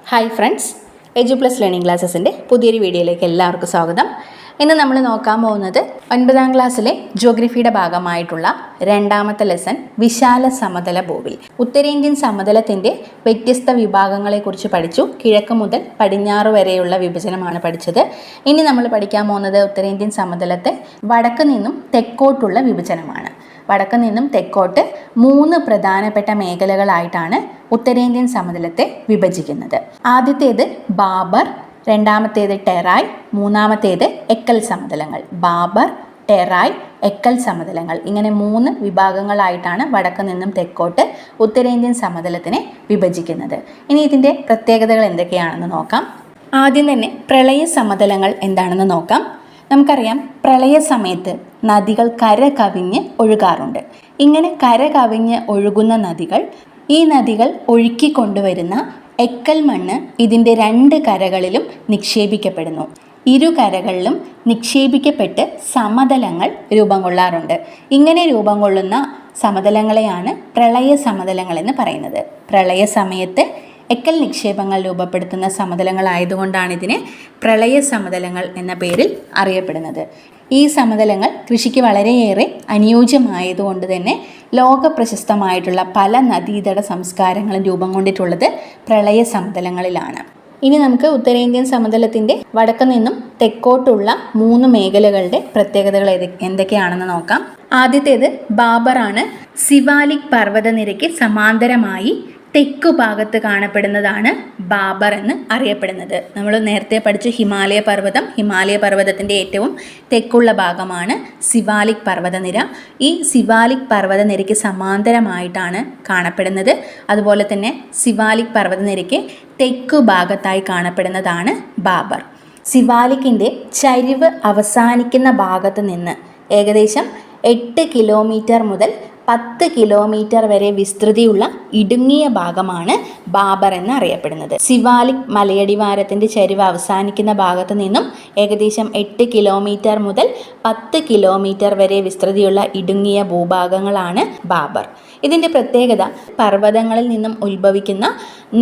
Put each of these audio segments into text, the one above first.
Hi friends, എജു plus learning ക്ലാസ്സസിൻ്റെ പുതിയൊരു വീഡിയോയിലേക്ക് എല്ലാവർക്കും സ്വാഗതം. ഇന്ന് നമ്മൾ നോക്കാൻ പോകുന്നത് 9ാം ക്ലാസ്സിലെ ജിയോഗ്രഫിയുടെ ഭാഗമായിട്ടുള്ള രണ്ടാമത്തെ ലെസൺ വിശാല സമതല ഭൂവിൽ. ഉത്തരേന്ത്യൻ സമതലത്തിൻ്റെ വ്യത്യസ്ത വിഭാഗങ്ങളെക്കുറിച്ച് പഠിച്ചു. കിഴക്ക് മുതൽ പടിഞ്ഞാറ് വരെയുള്ള വിഭജനമാണ് പഠിച്ചത്. ഇനി നമ്മൾ പഠിക്കാൻ പോകുന്നത് ഉത്തരേന്ത്യൻ സമതലത്തെ വടക്ക് നിന്നും തെക്കോട്ടുള്ള വിഭജനമാണ്. വടക്ക് നിന്നും തെക്കോട്ട് 3 പ്രധാനപ്പെട്ട മേഖലകളായിട്ടാണ് ഉത്തരേന്ത്യൻ സമതലത്തെ വിഭജിക്കുന്നത്. ആദ്യത്തേത് ബാബർ, രണ്ടാമത്തേത് ടെറായ്, മൂന്നാമത്തേത് എക്കൽ സമതലങ്ങൾ. ബാബർ, ടെറായ്, എക്കൽ സമതലങ്ങൾ, ഇങ്ങനെ 3 വിഭാഗങ്ങളായിട്ടാണ് വടക്ക് നിന്നും തെക്കോട്ട് ഉത്തരേന്ത്യൻ സമതലത്തിനെ വിഭജിക്കുന്നത്. ഇനി ഇതിൻ്റെ പ്രത്യേകതകൾ എന്തൊക്കെയാണെന്ന് നോക്കാം. ആദ്യം തന്നെ പ്രളയ സമതലങ്ങൾ എന്താണെന്ന് നോക്കാം. നമുക്കറിയാം, പ്രളയ സമയത്ത് നദികൾ കര കവിഞ്ഞ് ഒഴുകാറുണ്ട്. ഇങ്ങനെ കര കവിഞ്ഞ് ഒഴുകുന്ന നദികൾ, ഈ നദികൾ ഒഴുക്കിക്കൊണ്ടുവരുന്ന എക്കൽ മണ്ണ് ഇതിൻ്റെ 2 കരകളിലും നിക്ഷേപിക്കപ്പെടുന്നു. ഇരു കരകളിലും നിക്ഷേപിക്കപ്പെട്ട് സമതലങ്ങൾ രൂപം കൊള്ളാറുണ്ട്. ഇങ്ങനെ രൂപം കൊള്ളുന്ന സമതലങ്ങളെയാണ് പ്രളയ സമതലങ്ങളെന്ന് പറയുന്നത്. പ്രളയ സമയത്ത് എക്കൽ നിക്ഷേപങ്ങൾ രൂപപ്പെടുത്തുന്ന സമതലങ്ങളായതുകൊണ്ടാണ് ഇതിനെ പ്രളയ സമതലങ്ങൾ എന്ന പേരിൽ അറിയപ്പെടുന്നത്. ഈ സമതലങ്ങൾ കൃഷിക്ക് വളരെയേറെ അനുയോജ്യമായതുകൊണ്ട് തന്നെ ലോക പ്രശസ്തമായിട്ടുള്ള പല നദീതട സംസ്കാരങ്ങളും രൂപം കൊണ്ടിട്ടുള്ളത് പ്രളയ സമതലങ്ങളിലാണ്. ഇനി നമുക്ക് ഉത്തരേന്ത്യൻ സമതലത്തിൻ്റെ വടക്ക് നിന്നും തെക്കോട്ടുള്ള 3 മേഖലകളുടെ പ്രത്യേകതകൾ എന്തൊക്കെയാണെന്ന് നോക്കാം. ആദ്യത്തേത് ബാബറാണ്. സിവാലിക് പർവ്വതനിരയ്ക്ക് സമാന്തരമായി തെക്കു ഭാഗത്ത് കാണപ്പെടുന്നതാണ് ബാബർ എന്ന് അറിയപ്പെടുന്നത്. നമ്മൾ നേരത്തെ പഠിച്ച ഹിമാലയ പർവ്വതം, ഹിമാലയ പർവ്വതത്തിൻ്റെ ഏറ്റവും തെക്കുള്ള ഭാഗമാണ് സിവാലിക് പർവ്വതനിര. ഈ സിവാലിക് പർവ്വതനിരയ്ക്ക് സമാന്തരമായിട്ടാണ് കാണപ്പെടുന്നത്. അതുപോലെ തന്നെ സിവാലിക് പർവ്വതനിരയ്ക്ക് തെക്കു ഭാഗത്തായി കാണപ്പെടുന്നതാണ് ബാബർ. സിവാലിക്കിൻ്റെ ചരിവ് അവസാനിക്കുന്ന ഭാഗത്ത് നിന്ന് ഏകദേശം 8 കിലോമീറ്റർ മുതൽ 10 കിലോമീറ്റർ വരെ വിസ്തൃതിയുള്ള ഇടുങ്ങിയ ഭാഗമാണ് ബാബർ എന്ന് അറിയപ്പെടുന്നത്. സിവാലിക് മലയടിവാരത്തിൻ്റെ ചരിവ് അവസാനിക്കുന്ന ഭാഗത്ത് നിന്നും ഏകദേശം 8 കിലോമീറ്റർ മുതൽ 10 കിലോമീറ്റർ വരെ വിസ്തൃതിയുള്ള ഇടുങ്ങിയ ഭൂഭാഗങ്ങളാണ് ബാബർ. ഇതിൻ്റെ പ്രത്യേകത, പർവ്വതങ്ങളിൽ നിന്നും ഉത്ഭവിക്കുന്ന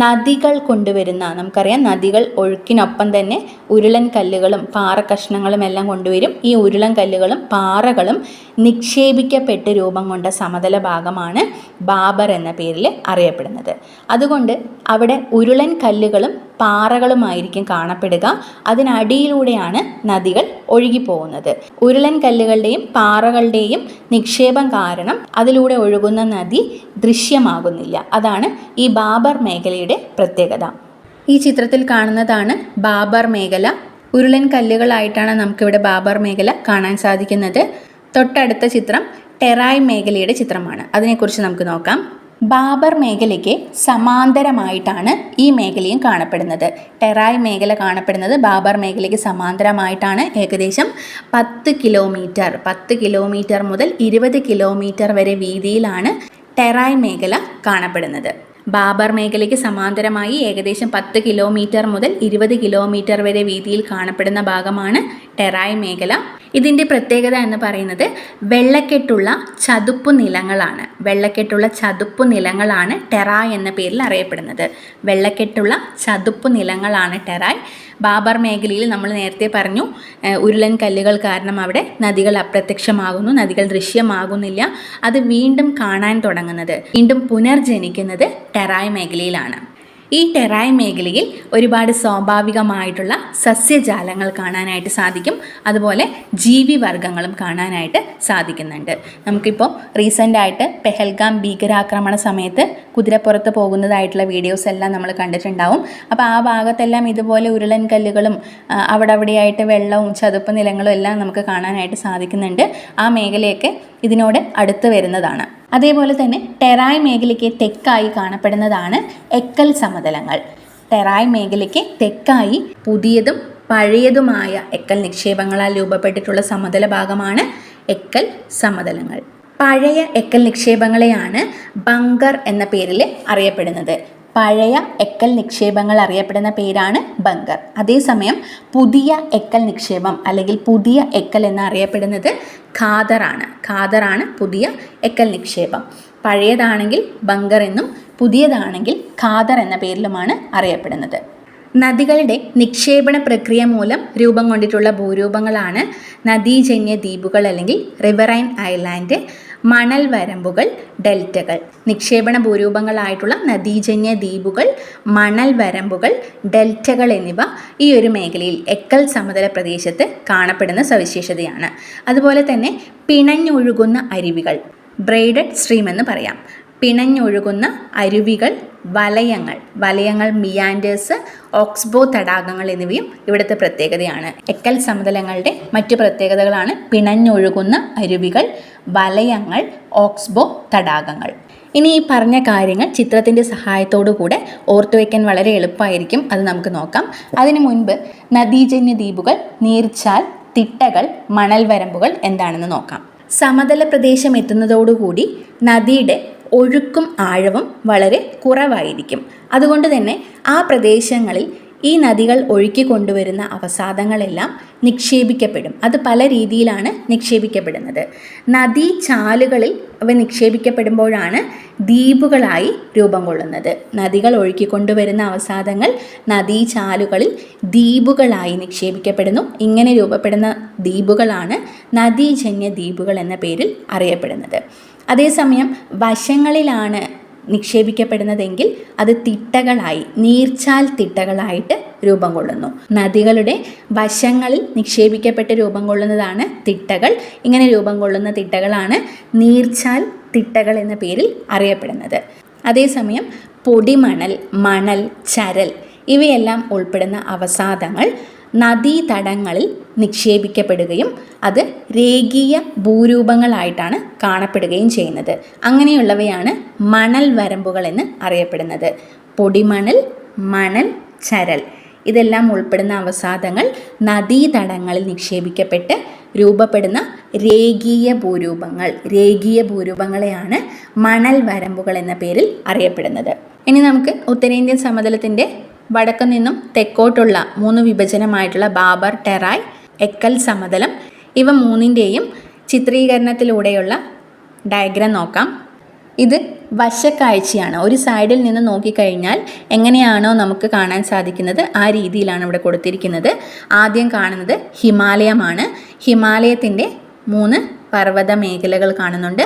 നദികൾ കൊണ്ടുവരുന്ന, നമുക്കറിയാം നദികൾ ഒഴുക്കിനൊപ്പം തന്നെ ഉരുളൻ കല്ലുകളും പാറക്കഷ്ണങ്ങളും എല്ലാം കൊണ്ടുവരും. ഈ ഉരുളൻ കല്ലുകളും പാറകളും നിക്ഷേപിക്കപ്പെട്ട് രൂപം കൊണ്ട സമതല ഭാഗമാണ് ബാബർ എന്ന പേരിൽ അറിയപ്പെടുന്നത്. അതുകൊണ്ട് അവിടെ ഉരുളൻ കല്ലുകളും പാറകളുമായിരിക്കും കാണപ്പെടുക. അതിനടിയിലൂടെയാണ് നദികൾ ഒഴുകിപ്പോകുന്നത്. ഉരുളൻ കല്ലുകളുടെയും പാറകളുടെയും നിക്ഷേപം കാരണം അതിലൂടെ ഒഴുകുന്ന നദി ദൃശ്യമാകുന്നില്ല. അതാണ് ഈ ബാബർ മേഖലയുടെ പ്രത്യേകത. ഈ ചിത്രത്തിൽ കാണുന്നതാണ് ബാബർ മേഖല. ഉരുളൻ കല്ലുകളായിട്ടാണ് നമുക്കിവിടെ ബാബർ മേഖല കാണാൻ സാധിക്കുന്നത്. തൊട്ടടുത്ത ചിത്രം ടെറായ് മേഖലയുടെ ചിത്രമാണ്. അതിനെക്കുറിച്ച് നമുക്ക് നോക്കാം. ബാബർ മേഖലയ്ക്ക് സമാന്തരമായിട്ടാണ് ഈ മേഖലയും കാണപ്പെടുന്നത്. ടെറായ് മേഖല കാണപ്പെടുന്നത് ബാബർ മേഖലയ്ക്ക് സമാന്തരമായിട്ടാണ്. ഏകദേശം 10 കിലോമീറ്റർ മുതൽ 20 കിലോമീറ്റർ വരെ വീതിയിലാണ് ടെറായ് മേഖല കാണപ്പെടുന്നത്. ബാബർ മേഖലയ്ക്ക് സമാന്തരമായി ഏകദേശം 10 കിലോമീറ്റർ മുതൽ 20 കിലോമീറ്റർ വരെ വീതിയിൽ കാണപ്പെടുന്ന ഭാഗമാണ് ടെറായ് മേഖല. ഇതിൻ്റെ പ്രത്യേകത എന്ന് പറയുന്നത് വെള്ളക്കെട്ടുള്ള ചതുപ്പ് നിലങ്ങളാണ്. വെള്ളക്കെട്ടുള്ള ചതുപ്പ് നിലങ്ങളാണ് ടെറായ് എന്ന പേരിൽ അറിയപ്പെടുന്നത്. വെള്ളക്കെട്ടുള്ള ചതുപ്പ് നിലങ്ങളാണ് ടെറായ്. ബാബർ മേഖലയിൽ നമ്മൾ നേരത്തെ പറഞ്ഞു, ഉരുളൻ കല്ലുകൾ കാരണം അവിടെ നദികൾ അപ്രത്യക്ഷമാകുന്നു, നദികൾ ദൃശ്യമാകുന്നില്ല. അത് വീണ്ടും കാണാൻ തുടങ്ങുന്നത്, വീണ്ടും പുനർജനിക്കുന്നത് ടെറായ് മേഖലയിലാണ്. ഈ ടെറായ് മേഖലയിൽ ഒരുപാട് സ്വാഭാവികമായിട്ടുള്ള സസ്യജാലങ്ങൾ കാണാനായിട്ട് സാധിക്കും. അതുപോലെ ജീവിവർഗങ്ങളും കാണാനായിട്ട് സാധിക്കുന്നുണ്ട്. നമുക്കിപ്പോൾ റീസെൻ്റായിട്ട് പെഹൽഗാം ഭീകരാക്രമണ സമയത്ത് കുതിരപ്പുറത്ത് പോകുന്നതായിട്ടുള്ള വീഡിയോസ് എല്ലാം നമ്മൾ കണ്ടിട്ടുണ്ടാവും. അപ്പോൾ ആ ഭാഗത്തെല്ലാം ഇതുപോലെ ഉരുളൻ കല്ലുകളും അവിടെയായിട്ട് വെള്ളവും ചതുപ്പ് നിലങ്ങളും എല്ലാം നമുക്ക് കാണാനായിട്ട് സാധിക്കുന്നുണ്ട്. ആ മേഖലയൊക്കെ ഇതിനോട് അടുത്ത് വരുന്നതാണ്. അതേപോലെ തന്നെ ടെറായ് മേഖലയ്ക്ക് തെക്കായി കാണപ്പെടുന്നതാണ് എക്കൽ സമതലങ്ങൾ. ടെറായ് മേഖലയ്ക്ക് തെക്കായി പുതിയതും പഴയതുമായ എക്കൽ നിക്ഷേപങ്ങളാൽ രൂപപ്പെട്ടിട്ടുള്ള സമതല ഭാഗമാണ് എക്കൽ സമതലങ്ങൾ. പഴയ എക്കൽ നിക്ഷേപങ്ങളെയാണ് ബങ്കർ എന്ന പേരിൽ അറിയപ്പെടുന്നത്. പഴയ എക്കൽ നിക്ഷേപങ്ങൾ അറിയപ്പെടുന്ന പേരാണ് ബങ്കർ. അതേസമയം പുതിയ എക്കൽ നിക്ഷേപം അല്ലെങ്കിൽ പുതിയ എക്കൽ എന്നറിയപ്പെടുന്നത് ഖാദറാണ്. ഖാദറാണ് പുതിയ എക്കൽ നിക്ഷേപം. പഴയതാണെങ്കിൽ ബങ്കർ എന്നും പുതിയതാണെങ്കിൽ ഖാദർ എന്ന പേരിലുമാണ് അറിയപ്പെടുന്നത്. നദികളുടെ നിക്ഷേപണ പ്രക്രിയ മൂലം രൂപം കൊണ്ടിട്ടുള്ള ഭൂരൂപങ്ങളാണ് നദീജന്യ ദ്വീപുകൾ അല്ലെങ്കിൽ റിവറൈൻ ഐലാൻഡ്, മണൽ വരമ്പുകൾ, ഡെൽറ്റകൾ. നിക്ഷേപണ ഭൂരൂപങ്ങളായിട്ടുള്ള നദീജന്യ ദ്വീപുകൾ, മണൽ വരമ്പുകൾ, ഡെൽറ്റകൾ എന്നിവ ഈ ഒരു മേഖലയിൽ എക്കൽ സമതല പ്രദേശത്ത് കാണപ്പെടുന്ന സവിശേഷതയാണ്. അതുപോലെ തന്നെ പിണഞ്ഞൊഴുകുന്ന അരുവികൾ, ബ്രെയ്ഡഡ് സ്ട്രീം എന്ന് പറയാം. പിണഞ്ഞൊഴുകുന്ന അരുവികൾ, വലയങ്ങൾ, മിയാൻഡേഴ്സ്, ഓക്സ്ബോ തടാകങ്ങൾ എന്നിവയും ഇവിടുത്തെ പ്രത്യേകതയാണ്. എക്കൽ സമതലങ്ങളുടെ മറ്റു പ്രത്യേകതകളാണ് പിണഞ്ഞൊഴുകുന്ന അരുവികൾ, വലയങ്ങൾ, ഓക്സ്ബോ തടാകങ്ങൾ. ഇനി ഈ പറഞ്ഞ കാര്യങ്ങൾ ചിത്രത്തിൻ്റെ സഹായത്തോടു കൂടെ ഓർത്തുവയ്ക്കാൻ വളരെ എളുപ്പമായിരിക്കും. അത് നമുക്ക് നോക്കാം. അതിനു മുൻപ് നദീജന്യ ദ്വീപുകൾ, നീർച്ചാൽ, തിട്ടകൾ, മണൽ വരമ്പുകൾ എന്താണെന്ന് നോക്കാം. സമതല പ്രദേശം എത്തുന്നതോടുകൂടി നദിയുടെ ഒഴുക്കും ആഴവും വളരെ കുറവായിരിക്കും. അതുകൊണ്ട് തന്നെ ആ പ്രദേശങ്ങളിൽ ഈ നദികൾ ഒഴുക്കി കൊണ്ടുവരുന്ന അവസാദങ്ങളെല്ലാം നിക്ഷേപിക്കപ്പെടും. അത് പല രീതിയിലാണ് നിക്ഷേപിക്കപ്പെടുന്നത്. നദീചാലുകളിൽ അവ നിക്ഷേപിക്കപ്പെടുമ്പോഴാണ് ദ്വീപുകളായി രൂപം കൊള്ളുന്നത്. നദികൾ ഒഴുക്കിക്കൊണ്ടുവരുന്ന അവസാദങ്ങൾ നദീചാലുകളിൽ ദ്വീപുകളായി നിക്ഷേപിക്കപ്പെടുന്നു. ഇങ്ങനെ രൂപപ്പെടുന്ന ദ്വീപുകളാണ് നദീജന്യ ദ്വീപുകൾ എന്ന പേരിൽ അറിയപ്പെടുന്നത്. അതേസമയം വശങ്ങളിലാണ് നിക്ഷേപിക്കപ്പെടുന്നതെങ്കിൽ അത് തിട്ടകളായി, നീർച്ചാൽ തിട്ടകളായിട്ട് രൂപം കൊള്ളുന്നു. നദികളുടെ വശങ്ങളിൽ നിക്ഷേപിക്കപ്പെട്ട് രൂപം കൊള്ളുന്നതാണ് തിട്ടകൾ. ഇങ്ങനെ രൂപം കൊള്ളുന്ന തിട്ടകളാണ് നീർച്ചാൽ തിട്ടകൾ എന്ന പേരിൽ അറിയപ്പെടുന്നത്. അതേസമയം പൊടിമണൽ, മണൽ, ചരൽ ഇവയെല്ലാം ഉൾപ്പെടുന്ന അവസാദങ്ങൾ നദീതടങ്ങളിൽ നിക്ഷേപിക്കപ്പെടുകയും അത് രേഖീയ ഭൂരൂപങ്ങളായിട്ടാണ് കാണപ്പെടുകയും ചെയ്യുന്നത്. അങ്ങനെയുള്ളവയാണ് മണൽ വരമ്പുകൾ എന്ന് അറിയപ്പെടുന്നത്. പൊടിമണൽ, മണൽ, ചരൽ ഇതെല്ലാം ഉൾപ്പെടുന്ന അവസാദങ്ങൾ നദീതടങ്ങളിൽ നിക്ഷേപിക്കപ്പെട്ട് രൂപപ്പെടുന്ന രേഖീയ ഭൂരൂപങ്ങളെയാണ് മണൽ വരമ്പുകൾ എന്ന പേരിൽ അറിയപ്പെടുന്നത്. ഇനി നമുക്ക് ഉത്തരേന്ത്യൻ സമതലത്തിൻ്റെ വടക്കു നിന്നും തെക്കോട്ടുള്ള 3 വിഭജനമായിട്ടുള്ള ബാബർ, ടെറായ്, എക്കൽ സമതലം ഇവ മൂന്നിൻ്റെയും ചിത്രീകരണത്തിലൂടെയുള്ള ഡയഗ്രാം നോക്കാം. ഇത് വശക്കാഴ്ചയാണ്. ഒരു സൈഡിൽ നിന്ന് നോക്കിക്കഴിഞ്ഞാൽ എങ്ങനെയാണോ നമുക്ക് കാണാൻ സാധിക്കുന്നത് ആ രീതിയിലാണ് ഇവിടെ കൊടുത്തിരിക്കുന്നത്. ആദ്യം കാണുന്നത് ഹിമാലയമാണ്. ഹിമാലയത്തിൻ്റെ 3 പർവ്വത മേഖലകൾ കാണുന്നുണ്ട്.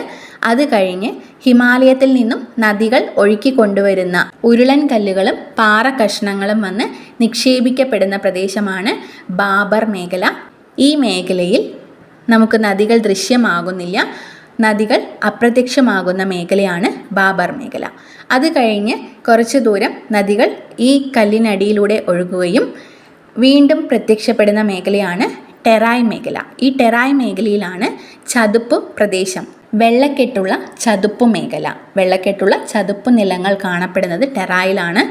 അത് കഴിഞ്ഞ് ഹിമാലയത്തിൽ നിന്നും നദികൾ ഒഴുക്കി കൊണ്ടുവരുന്ന ഉരുളൻ കല്ലുകളും പാറ കഷ്ണങ്ങളും വന്ന് നിക്ഷേപിക്കപ്പെടുന്ന പ്രദേശമാണ് ബാബർ മേഖല. ഈ മേഖലയിൽ നമുക്ക് നദികൾ ദൃശ്യമാകുന്നില്ല. നദികൾ അപ്രത്യക്ഷമാകുന്ന മേഖലയാണ് ബാബർ മേഖല. അത് കഴിഞ്ഞ് കുറച്ച് ദൂരം നദികൾ ഈ കല്ലിനടിയിലൂടെ ഒഴുകുകയും വീണ്ടും പ്രത്യക്ഷപ്പെടുന്ന മേഖലയാണ് ടെറായ് മേഖല. ഈ ടെറായ് മേഖലയിലാണ് ചതുപ്പ് പ്രദേശം, വെള്ളക്കെട്ടുള്ള ചതുപ്പ് നിലങ്ങൾ കാണപ്പെടുന്നത് ടെറായിലാണ്.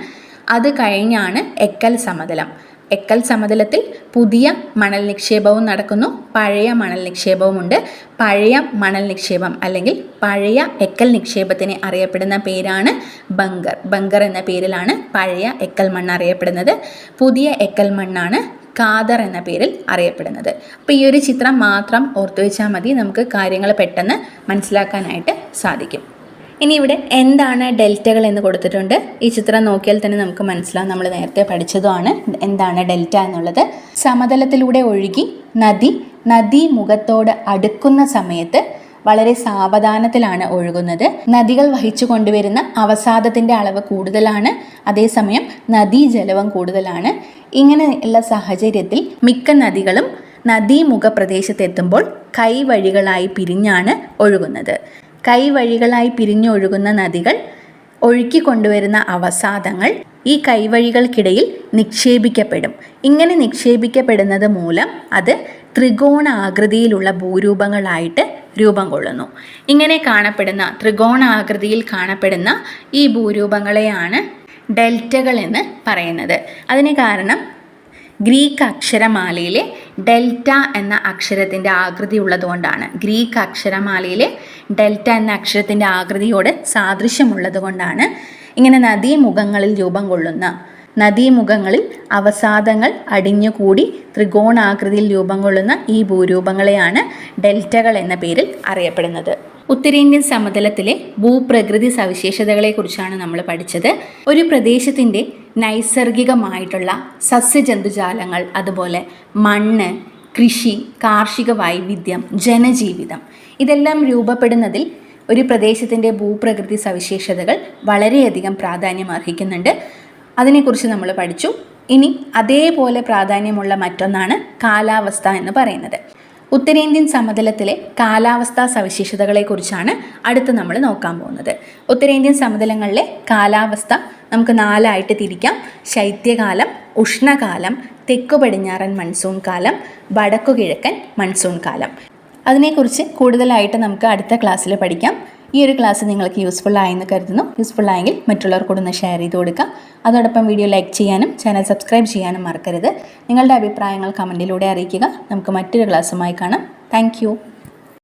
അത് കഴിഞ്ഞാണ് എക്കൽ സമതലം. എക്കൽ സമതലത്തിൽ പുതിയ മണൽ നിക്ഷേപവും നടക്കുന്നു, പഴയ മണൽ നിക്ഷേപവുമുണ്ട്. പഴയ മണൽ നിക്ഷേപം അല്ലെങ്കിൽ പഴയ എക്കൽ നിക്ഷേപത്തിന് അറിയപ്പെടുന്ന പേരാണ് ബങ്കർ എന്ന പേരിലാണ് പഴയ എക്കൽ മണ്ണ് അറിയപ്പെടുന്നത്. പുതിയ എക്കൽ മണ്ണാണ് ഖാദർ എന്ന പേരിൽ അറിയപ്പെടുന്നത്. അപ്പോൾ ഈ ഒരു ചിത്രം മാത്രം ഓർത്തു വെച്ചാൽ മതി, നമുക്ക് കാര്യങ്ങൾ പെട്ടെന്ന് മനസ്സിലാക്കാനായിട്ട് സാധിക്കും. ഇനി ഇവിടെ എന്താണ് ഡെൽറ്റകൾ എന്ന് കൊടുത്തിട്ടുണ്ട്. ഈ ചിത്രം നോക്കിയാൽ തന്നെ നമുക്ക് മനസ്സിലാവും, നമ്മൾ നേരത്തെ പഠിച്ചതുമാണ് എന്താണ് ഡെൽറ്റ എന്നുള്ളത്. സമതലത്തിലൂടെ ഒഴുകി നദീമുഖത്തോട് അടുക്കുന്ന സമയത്ത് വളരെ സാവധാനത്തിലാണ് ഒഴുകുന്നത്. നദികൾ വഹിച്ചു കൊണ്ടുവരുന്ന അവസാദത്തിൻ്റെ അളവ് കൂടുതലാണ്, അതേസമയം നദീജലവും കൂടുതലാണ്. ഇങ്ങനെയുള്ള സാഹചര്യത്തിൽ മിക്ക നദികളും നദീമുഖ പ്രദേശത്തെത്തുമ്പോൾ കൈവഴികളായി പിരിഞ്ഞാണ് ഒഴുകുന്നത്. കൈവഴികളായി പിരിഞ്ഞൊഴുകുന്ന നദികൾ ഒഴുക്കിക്കൊണ്ടുവരുന്ന അവസാദങ്ങൾ ഈ കൈവഴികൾക്കിടയിൽ നിക്ഷേപിക്കപ്പെടും. ഇങ്ങനെ നിക്ഷേപിക്കപ്പെടുന്നത് മൂലം അത് ത്രികോണാകൃതിയിലുള്ള ഭൂരൂപങ്ങളായിട്ട് രൂപം കൊള്ളുന്നു. ഇങ്ങനെ കാണപ്പെടുന്ന ത്രികോണാകൃതിയിൽ കാണപ്പെടുന്ന ഈ ഭൂരൂപങ്ങളെയാണ് ഡെൽറ്റകൾ എന്ന് പറയുന്നത്. അതിന് കാരണം ഗ്രീക്ക് അക്ഷരമാലയിലെ ഡെൽറ്റ എന്ന അക്ഷരത്തിൻ്റെ ആകൃതി ഉള്ളതുകൊണ്ടാണ്. ഗ്രീക്ക് അക്ഷരമാലയിലെ ഡെൽറ്റ എന്ന അക്ഷരത്തിൻ്റെ ആകൃതിയോട് സാദൃശ്യമുള്ളത് കൊണ്ടാണ് ഇങ്ങനെ നദീമുഖങ്ങളിൽ രൂപം കൊള്ളുന്ന, നദീമുഖങ്ങളിൽ അവസാദങ്ങൾ അടിഞ്ഞുകൂടി ത്രികോണാകൃതിയിൽ രൂപം കൊള്ളുന്ന ഈ ഭൂരൂപങ്ങളെയാണ് ഡെൽറ്റകൾ എന്ന പേരിൽ അറിയപ്പെടുന്നത്. ഉത്തരേന്ത്യൻ സമതലത്തിലെ ഭൂപ്രകൃതി സവിശേഷതകളെക്കുറിച്ചാണ് നമ്മൾ പഠിച്ചത്. ഒരു പ്രദേശത്തിൻ്റെ നൈസർഗികമായിട്ടുള്ള സസ്യജന്തുജാലങ്ങൾ, അതുപോലെ മണ്ണ്, കൃഷി, കാർഷിക വൈവിധ്യം, ജനജീവിതം ഇതെല്ലാം രൂപപ്പെടുന്നതിൽ ഒരു പ്രദേശത്തിൻ്റെ ഭൂപ്രകൃതി സവിശേഷതകൾ വളരെയധികം പ്രാധാന്യം അർഹിക്കുന്നുണ്ട്. അതിനെക്കുറിച്ച് നമ്മൾ പഠിച്ചു. ഇനി അതേപോലെ പ്രാധാന്യമുള്ള മറ്റൊന്നാണ് കാലാവസ്ഥ എന്ന് പറയുന്നത്. ഉത്തരേന്ത്യൻ സമതലത്തിലെ കാലാവസ്ഥാ സവിശേഷതകളെക്കുറിച്ചാണ് അടുത്ത് നമ്മൾ നോക്കാൻ പോകുന്നത്. ഉത്തരേന്ത്യൻ സമതലങ്ങളിലെ കാലാവസ്ഥ നമുക്ക് 4ആയിട്ട് തിരിക്കാം. ശൈത്യകാലം, ഉഷ്ണകാലം, തെക്കു പടിഞ്ഞാറൻ മൺസൂൺ കാലം, വടക്കു കിഴക്കൻ മൺസൂൺ കാലം. അതിനെക്കുറിച്ച് കൂടുതലായിട്ട് നമുക്ക് അടുത്ത ക്ലാസ്സിൽ പഠിക്കാം. ഈ ഒരു ക്ലാസ് നിങ്ങൾക്ക് യൂസ്ഫുൾ ആയെന്ന് കരുതുന്നു. യൂസ്ഫുൾ ആയെങ്കിൽ മറ്റുള്ളവർ കൂടെ ഒന്ന് ഷെയർ ചെയ്ത് കൊടുക്കുക. അതോടൊപ്പം വീഡിയോ ലൈക്ക് ചെയ്യാനും ചാനൽ സബ്സ്ക്രൈബ് ചെയ്യാനും മറക്കരുത്. നിങ്ങളുടെ അഭിപ്രായങ്ങൾ കമൻറ്റിലൂടെ അറിയിക്കുക. നമുക്ക് മറ്റൊരു ക്ലാസ്സുമായി കാണാം. താങ്ക്